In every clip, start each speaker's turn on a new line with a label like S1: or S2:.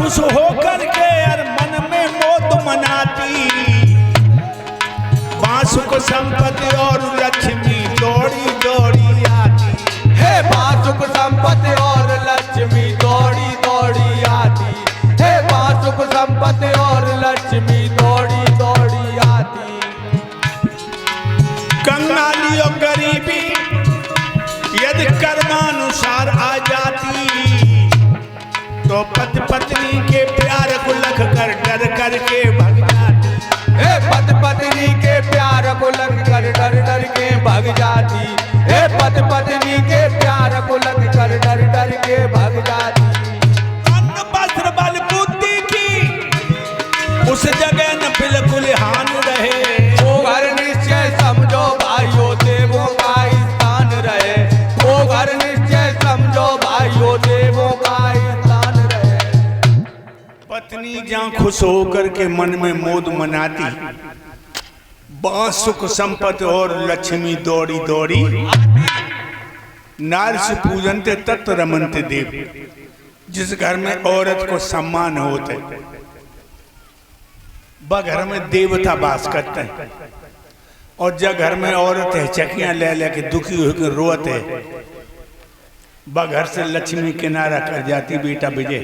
S1: खुश होकर के और मन में मोद मनाती, बासुक संपत्ति और लक्ष्मी दौड़ी दौड़ी आती।
S2: हे बासुक संपत्ति और लक्ष्मी दौड़ी दौड़ी आती। हे बासुक संपत्ति और लक्ष्मी दौड़ी दौड़ी आती।
S1: कंगाली और गरीबी यदि कर्मानुसार आ जाती, तो पति पत्नी के प्यार को लग कर डर करके भग जाती।
S2: हे पति पत्नी के प्यार को लग कर डर डर के भग जाती। हे पति पत्नी के प्यार को लग कर डर डर के भग जाती।
S1: अन्न वस्त्र बल बुद्धि की उस जगह न बिल्कुल हान रहे।
S2: वो घर निश्चय समझो भाइयों देवों का स्थान रहे। वो घर निश्चय समझो भाइयों देवों का स्थान रहे।
S1: पत्नी जहाँ खुश होकर के मन में मोद मनाती, बासुक संपत्ति और लक्ष्मी दौड़ी दौड़ी नारस पूजनते तत् रमनते देव। जिस घर में औरत को सम्मान होते वह घर में देवता वास करते हैं, और जब घर में औरत है चकियां ले लेके दुखी होकर रोते वह घर से लक्ष्मी किनारा कर जाती। बेटा विजय,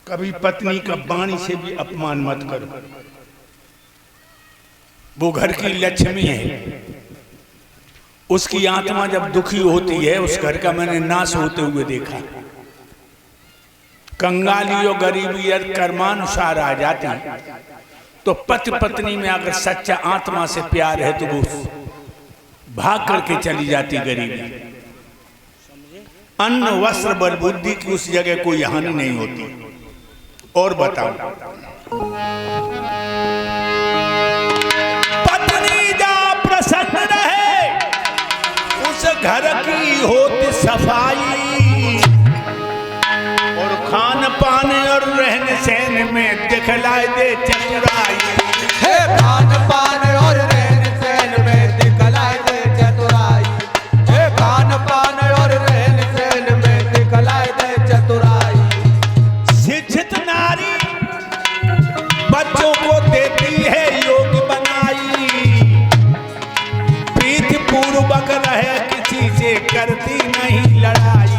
S1: कभी पत्नी का वाणी से भी अपमान मत करो, वो घर की लक्ष्मी है। उसकी आत्मा जब दुखी होती है, उस घर का मैंने नाश होते हुए देखा। कंगाली और गरीबी यदि कर्मानुसार आ जाती, तो पति पत्नी में अगर सच्चा आत्मा से प्यार है तो वो भाग करके चली जाती गरीबी। अन्न वस्त्र बल बुद्धि की उस जगह कोई हानि नहीं होती। और बताओ, पत्नी जहाँ प्रसन्न रहे उस घर की होती सफाई, और खान पान और रहन सहन में दिखलाई दे चतुराई।
S2: हे खान पान और रहन सहन में दिखलाई दे चतुराई। हे खान पान और रहन सहन में दिखलाई दे चतुराई।
S1: शिक्षित नारी बच्चों को देती है योग बनाई, प्रीति पूर्वक रहे किसी से करती नहीं लड़ाई।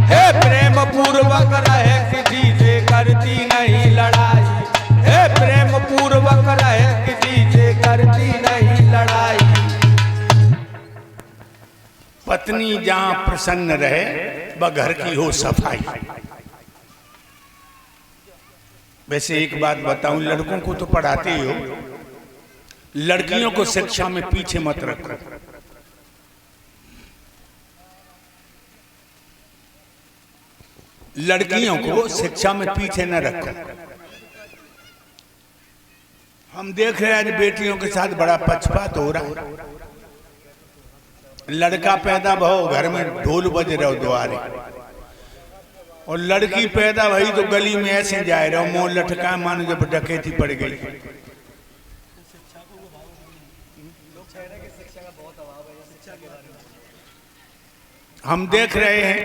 S2: हे प्रेम पूर्वक रहे किसी से करती नहीं लड़ाई। हे प्रेम पूर्वक रहे किसी से करती नहीं लड़ाई।
S1: पत्नी जहाँ प्रसन्न रहे वह घर की हो सफाई। वैसे एक बात बताऊं, लड़कों को तो पढ़ाते ही हो, लड़कियों को शिक्षा में पीछे मत रखो। लड़कियों को शिक्षा में पीछे न रखो। हम देख रहे हैं आज बेटियों के साथ बड़ा पक्षपात हो रहा है। लड़का पैदा भो घर में ढोल बज रहे हो द्वारे, और लड़की पैदा भई तो गली में ऐसे जाए रहो मोह लटका मानो जब डकैती पड़ गई। हम देख रहे हैं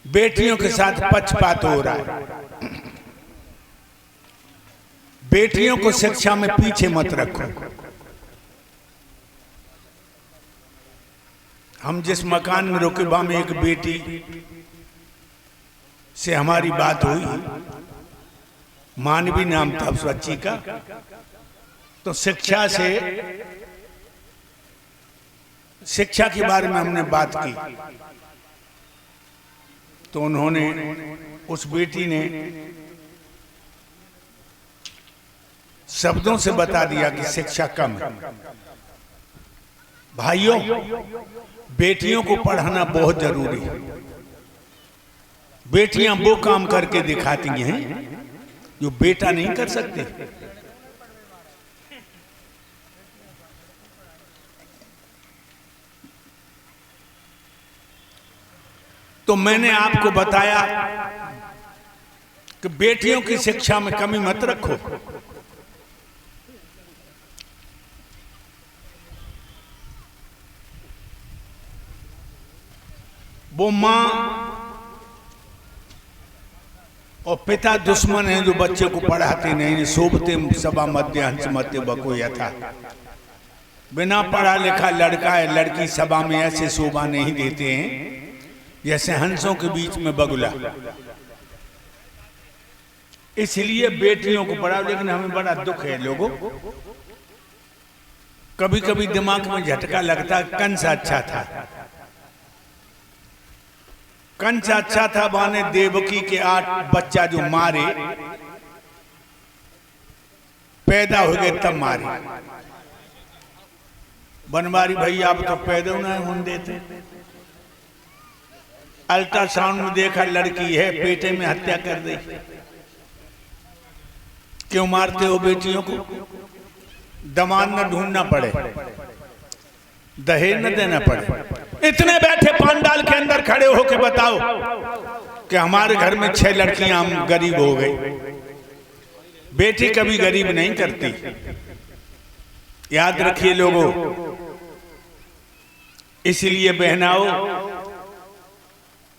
S1: बेटियों के साथ पक्षपात हो रहा है। बेटियों को शिक्षा में पीछे मत रखो। हम जिस मकान में रुके वहां में एक बेटी से हमारी बात हुई, मानवी नाम था उस बच्ची का। तो शिक्षा के बारे में हमने बात की, तो उन्होंने, उस बेटी ने शब्दों से बता दिया कि शिक्षा कम है। भाइयों, बेटियों को पढ़ाना बहुत जरूरी है। बेटियां वो काम करके दिखाती हैं जो बेटा नहीं कर सकते। तो मैंने आपको बताया कि बेटियों की शिक्षा में कमी मत रखो। वो मां और पिता दुश्मन हैं जो बच्चे को पढ़ाते नहीं। शोभते सभा मध्य हंस मध्य बको यथा। बिना पढ़ा लिखा लड़का है लड़की सभा में ऐसे शोभा नहीं देते हैं जैसे हंसों के बीच में बगुला। इसलिए बेटियों को पढ़ाओ। लेकिन हमें बड़ा दुख है लोगों, कभी कभी दिमाग में झटका लगता है कंस अच्छा था। कंस अच्छा था माने देवकी के 8 बच्चा जो मारे पैदा हो गए तब मारे। बनवारी भैया अब तो पैदा ना होने देते। अल्ट्रासाउंड में देखा लड़की है, पेटे में हत्या कर दी। क्यों मारते हो बेटियों को? दमाद न ढूंढना पड़े, दहेज न देना पड़े। इतने बैठे पांडाल के अंदर खड़े होके बताओ कि हमारे घर में 6 लड़कियां हम गरीब हो गई। बेटी कभी गरीब नहीं करती, याद रखिए लोगों। इसलिए बहनाओ,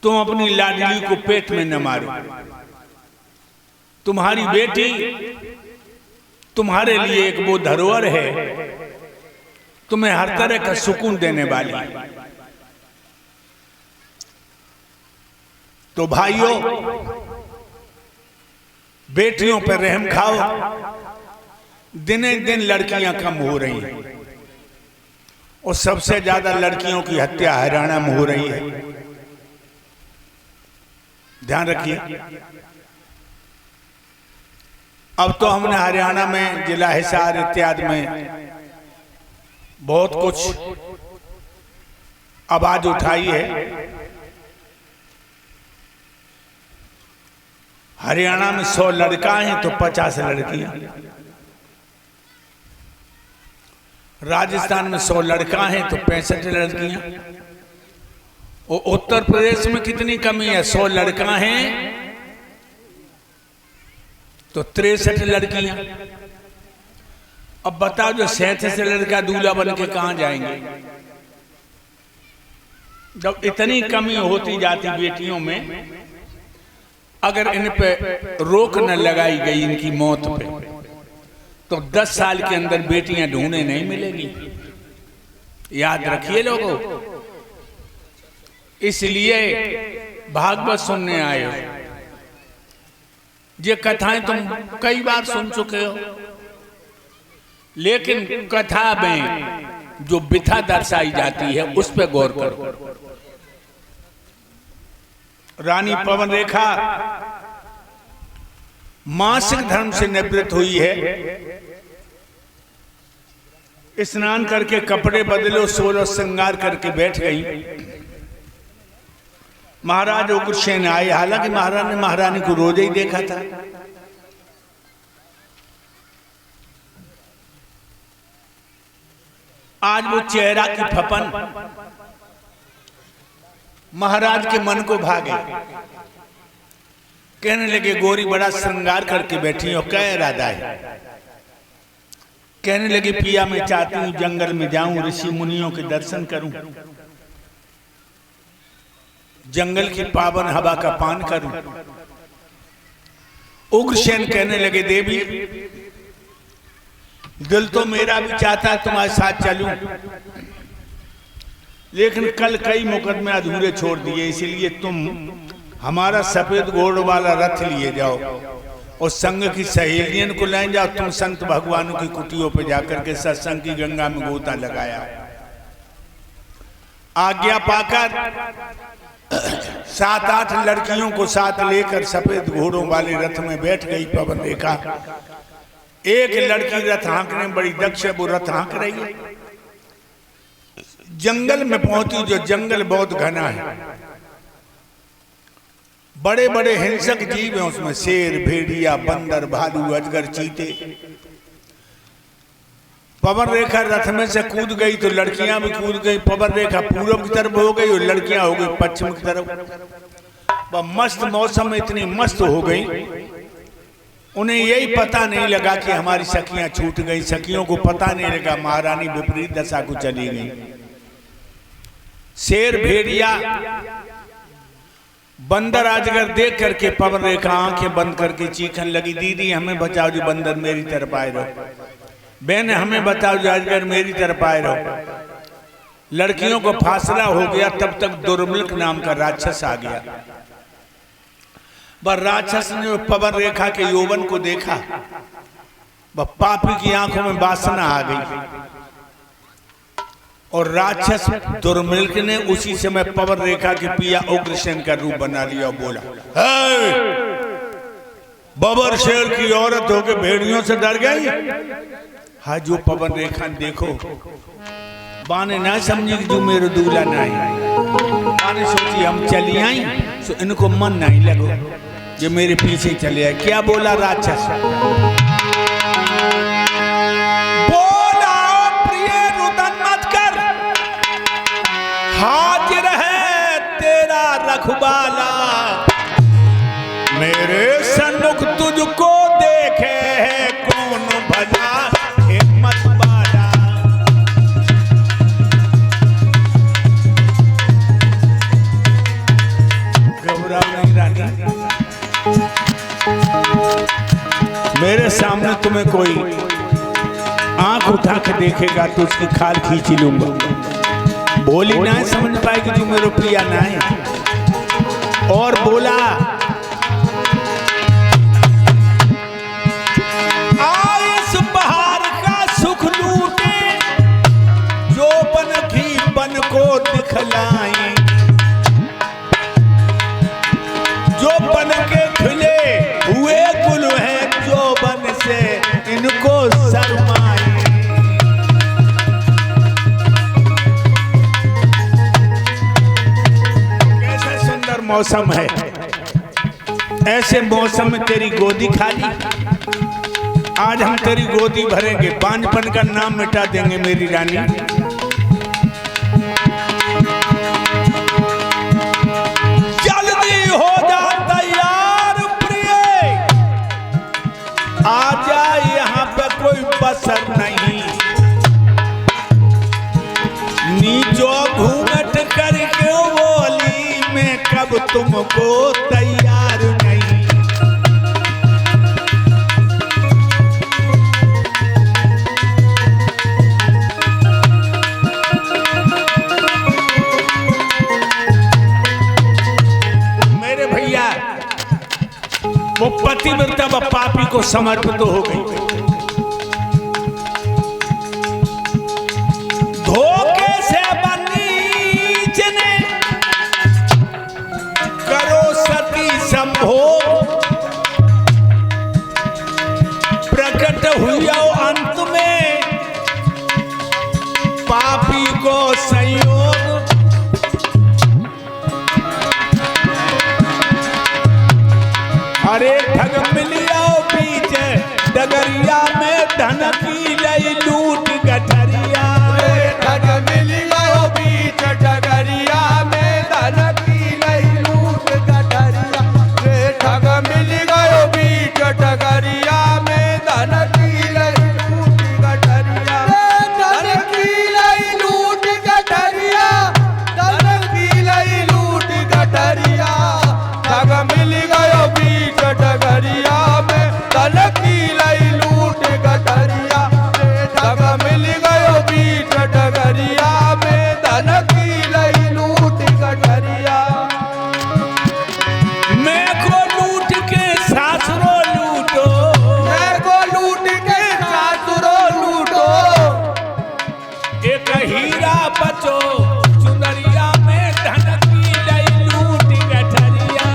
S1: तुम अपनी लाडली को पेट में न मारो। तुम्हारी बेटी तुम्हारे लिए एक वो धरोहर है, तुम्हें हर तरह का सुकून देने वाली। तो भाइयों, बेटियों पर रहम खाओ। दिने दिन लड़कियां कम हो रही हैं और सबसे ज्यादा लड़कियों की हत्या हरियाणा में हो रही है। ध्यान रखिए। अब तो हमने हरियाणा में जिला हिसार इत्यादि में बहुत कुछ आवाज उठाई है। हरियाणा में 100 लड़का हैं तो 50 लड़कियां। राजस्थान में 100 लड़का हैं तो 65 लड़कियां। और उत्तर प्रदेश में कितनी कमी है? 100 लड़का हैं तो 63 लड़कियां। अब बताओ, जो 37 लड़का दूल्हा बन के कहां जाएंगे? जब इतनी कमी होती जाती बेटियों में, अगर इन पे रोक न लगाई गई इनकी मौत पे, तो 10 साल के अंदर बेटियां ढूंढने नहीं मिलेगी। याद रखिए लोगों। इसलिए भागवत सुनने आए हो। ये कथाएं तुम कई बार सुन चुके हो, लेकिन कथा में जो बिथा दर्शाई जाती है उस पर गौर करो। रानी पवन रेखा मासिक धर्म से निवृत्त हुई है। स्नान करके कपड़े बदलो, 16 श्रृंगार करके बैठ गई। महाराज उग्रसेन आए। हालांकि महाराज ने महारानी को रोज ही देखा था। आज वो चेहरा की फपन महाराज के मन को भागे। कहने लगे, गोरी बड़ा श्रृंगार करके बैठी हो, क्या इरादा है? कहने लगे, पिया मैं चाहती हूं जंगल में जाऊं, ऋषि मुनियों के दर्शन करूं, जंगल की पावन हवा का पान करूं। उग्रसेन कहने लगे, देवी दिल तो मेरा भी चाहता है तुम्हारे साथ चलूं, लेकिन कल कई मुकदमे अधूरे छोड़ दिए, इसलिए तुम हमारा सफेद घोड़ वाला रथ लिए जाओ और संग की सहेलियन को ले जाओ। तुम संत भगवानों की कुटियों पे जाकर के सत्संग की गंगा में गोता लगाया। आज्ञा पाकर 7-8 लड़कियों को साथ लेकर सफेद घोड़ों वाले रथ में बैठ गई पवन रेखा। एक लड़की रथ हाँकने में बड़ी दक्ष है, वो रथ हाँक रही है। जंगल में पहुंची, जो जंगल बहुत घना है, बड़े बड़े हिंसक जीव हैं उसमें, शेर, भेड़िया, बंदर, भालू, अजगर, चीते। पवन रेखा रथ में से कूद गई तो लड़कियां भी कूद गई। पवन रेखा पूर्व की तरफ हो गई और लड़कियां हो गई पश्चिम की तरफ। मस्त मौसम में इतनी मस्त हो गई, उन्हें यही पता नहीं लगा कि हमारी सखियां छूट गई। सखियों को पता नहीं लगा महारानी विपरीत दशा को चली गई। शेर, भेड़िया, बंदर अजगर देख करके पवन रेखा आंखें बंद करके चीखने लगी, दीदी हमें बचाओ जो बंदर मेरी तरफ आए रहो, बहन हमें बताओ जो अजगर मेरी तरफ आए रहो। लड़कियों को फासला हो गया, तब तक दुर्मुल्क नाम का राक्षस आ गया। वह राक्षस ने पवन रेखा के यौवन को देखा, वह पापी की आंखों में वासना आ गई और राक्षस दुर्मुल्क ने उसी समय पवन रेखा के पिया उग्रसेन का रूप बना लिया और बोला, बबर शेर की औरत होकर भेड़ियों से डर गई। हाँ, जो पवन रेखा देखो बाने ना समझी कि जो मेरे दूल्हा नहीं, बाने सोची हम चली आई तो इनको मन नहीं लगो जो मेरे पीछे चले आए। क्या बोला राक्षस? बोला प्रिय रुदन मत कर, हाजिर है तेरा रखवाला, मेरे सन्मुख तुझको देखे है कौन भला हिम्मत वाला। घबराओ नहीं रानी, मेरे सामने तुम्हें कोई आंख उठा के देखेगा तो उसकी खाल खींच लूंगा। बोली ना समझ पाएगी जो मेरे प्रिया ना है। और बोला, इस बहार का सुख लूटे, जो बन की बन को दिखलाई, जो बन के खिले हुए गुल है, जो बन से इनको शर्माए। कैसा सुंदर मौसम है, ऐसे मौसम में तेरी गोदी खाली, आज हम तेरी गोदी भरेंगे, बांझपन का नाम मिटा देंगे मेरी रानी। जल्दी हो जा तैयार प्रिय, आजा यहाँ पे कोई बसर नहीं, नीचो घूंघट करके बोली मैं कब तुमको तैयार नहीं। वो पतिव्रता व पापी को समर्पित हो गई। धोखे से बनीच ने करो सती संभोग, प्रकट हुआ अंत में पापी को संयोग। अरे ठग मिलिया बीच डगरिया में, धन की लई लूट गठरिया।
S2: ठग मिलिया बीच डगरिया में, धन की लई लूट गठरिया। ठग मिल गयो बीच डगरिया में, धन की लई लूट गठरिया। धन की लई लूट गठरिया, धन की लई लूट गठरिया। ठग मिल गयो बीच डगरिया में, धन की लई लूट गठरिया। ठग मिल गयो बीच डगरिया में, धन की लई लूट गठरिया।
S1: मैं को लूट के सासुरो लूटो,
S2: मैं को लूट के सासुरो लूटो।
S1: एक हीरा बचो चुनरिया में, धन की लई लूट गठरिया।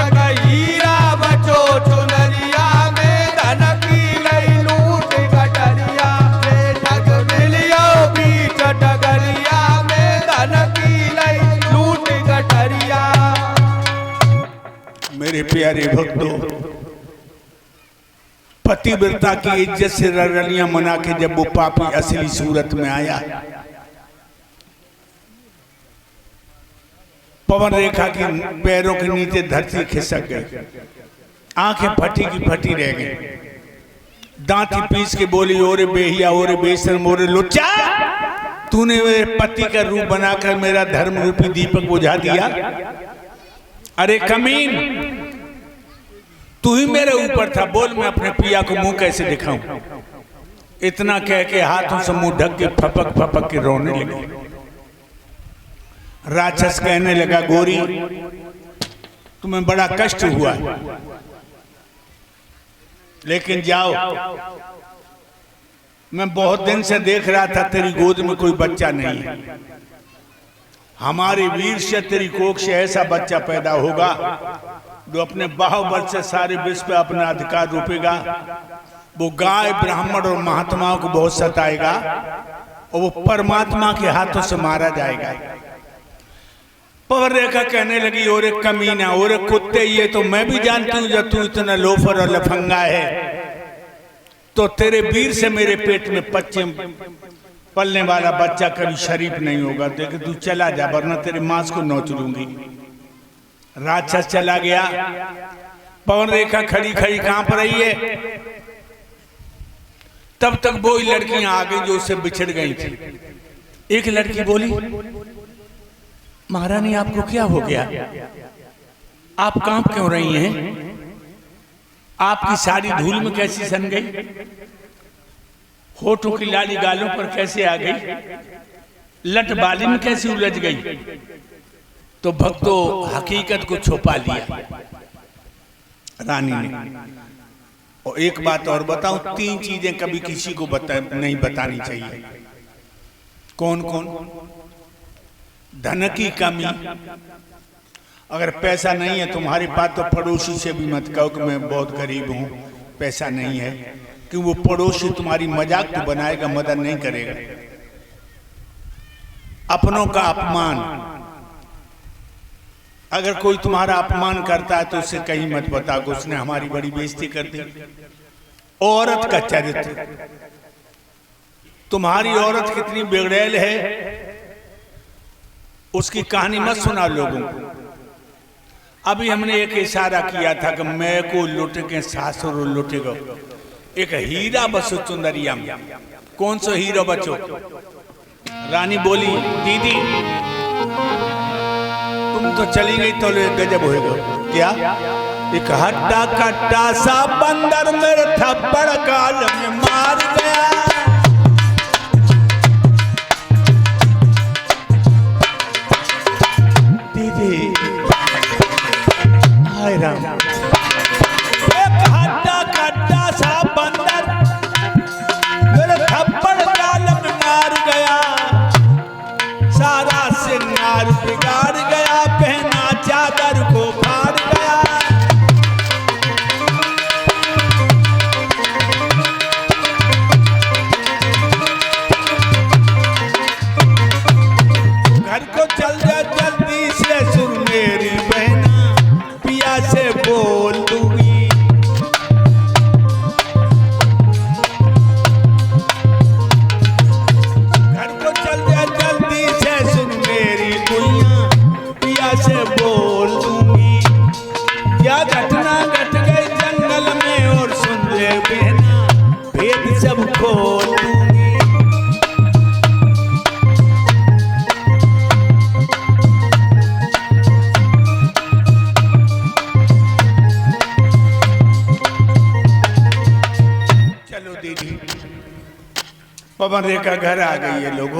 S2: एक हीरा बचो चुनरिया में, धन की लई लूट गठरिया। ठग मिलियो बीच डगरिया में, धन की लई लूट गठरिया।
S1: मेरे प्यारे भक्तों, पतिव्रता की इज्जत से रलियां मना के जब वो पापी असली सूरत में आया, पवन रेखा के पैरों के नीचे धरती खिसक गई, आंखें फटी की फटी रह गई, दांती पीस के बोली, ओरे बेहिया, ओरे बेशर्म, ओरे लुच्चा, तूने मेरे पति का रूप बनाकर मेरा धर्म रूपी दीपक बुझा दिया। अरे कमीन, तू ही मेरे ऊपर था, बोल मैं अपने पिया को मुंह कैसे दिखाऊं। इतना कह के हाथों से मुंह ढक के फपक फपक के रोने लगे। राक्षस कहने लगा, गोरी तुम्हें बड़ा कष्ट हुआ, लेकिन जाओ, मैं बहुत दिन से देख रहा था तेरी गोद में कोई बच्चा नहीं है। हमारे वीर से तेरी कोख से ऐसा बच्चा पैदा होगा जो अपने बाहुबल से सारे विश्व पे अपना अधिकार रोपेगा। वो गाय, ब्राह्मण और महात्माओं को बहुत सताएगा और वो परमात्मा के हाथों से मारा जाएगा। पवन रेखा कहने लगी, और एक कमीना, और एक कुत्ते, ये तो मैं भी जानती हूँ जब तू इतना लोफर और लफंगा है तो तेरे वीर से मेरे पेट में पश्चिम पलने वाला बच्चा कभी शरीफ नहीं होगा। देख तू चला जा, वरना तेरे मांस को नोच लूंगी। राक्षस चला गया। पवन रेखा खड़ी खड़ी कांप रही है। तब तक वो ही लड़कियां आ गई जो उससे बिछड़ गई थी। एक लड़की बोली, महारानी आपको क्या हो गया, आप कांप क्यों रही हैं? आपकी साड़ी धूल में कैसी सन गई, होठों की लाली गालों पर कैसे आ गई, लट बाली में कैसे उलझ गई। तो भक्तों हकीकत को छुपा लिया रानी ने। और एक बात और बताऊं, 3 चीजें कभी किसी को नहीं बतानी चाहिए। कौन कौन? धन की कमी, अगर पैसा नहीं है तुम्हारे पास तो पड़ोसी से भी मत कहो कि मैं बहुत गरीब हूं, पैसा नहीं है, कि वो पड़ोसी तुम्हारी मजाक तो बनाएगा, मदद नहीं करेगा। अपनों का अपमान, अगर कोई तुम्हारा अपमान करता है तो उससे कहीं मत बताओ कि उसने हमारी बड़ी बेइज्जती कर दी। औरत का चरित्र, तुम्हारी औरत कितनी बेगड़ैल है उसकी कहानी मत सुना लोगों को। अभी हमने एक इशारा किया था कि मैं को लुट के सासुर लुटेगा। एक हीरा बसो चुंदरिया में। कौन सा हीरो बचो? रानी बोली, दीदी तुम तो चली गई तो गजब होएगा। क्या? एक हट्टा कट्टा सा बंदर मेरे थप्पड़ गाल में मार गया। दीदी हाय राम, एक हट्टा कट्टा सा बंदर मेरे थप्पड़ गाल में मार गया। सारा सिंगार बिगाड़ गया, पहना चादर को फाड़ गया। घर को चल जा जल्दी से, सुन मेरी बहना, पिया से बोल दूंगी। घर को चल जा जल्दी से, सुन मेरी गुइया, पिया से बोल दूंगी। क्या घटना घट गई जंगल में, और सुन ले बहना, भेद सब खोल दूंगी। पवन रेखा घर आ गई है लोगों।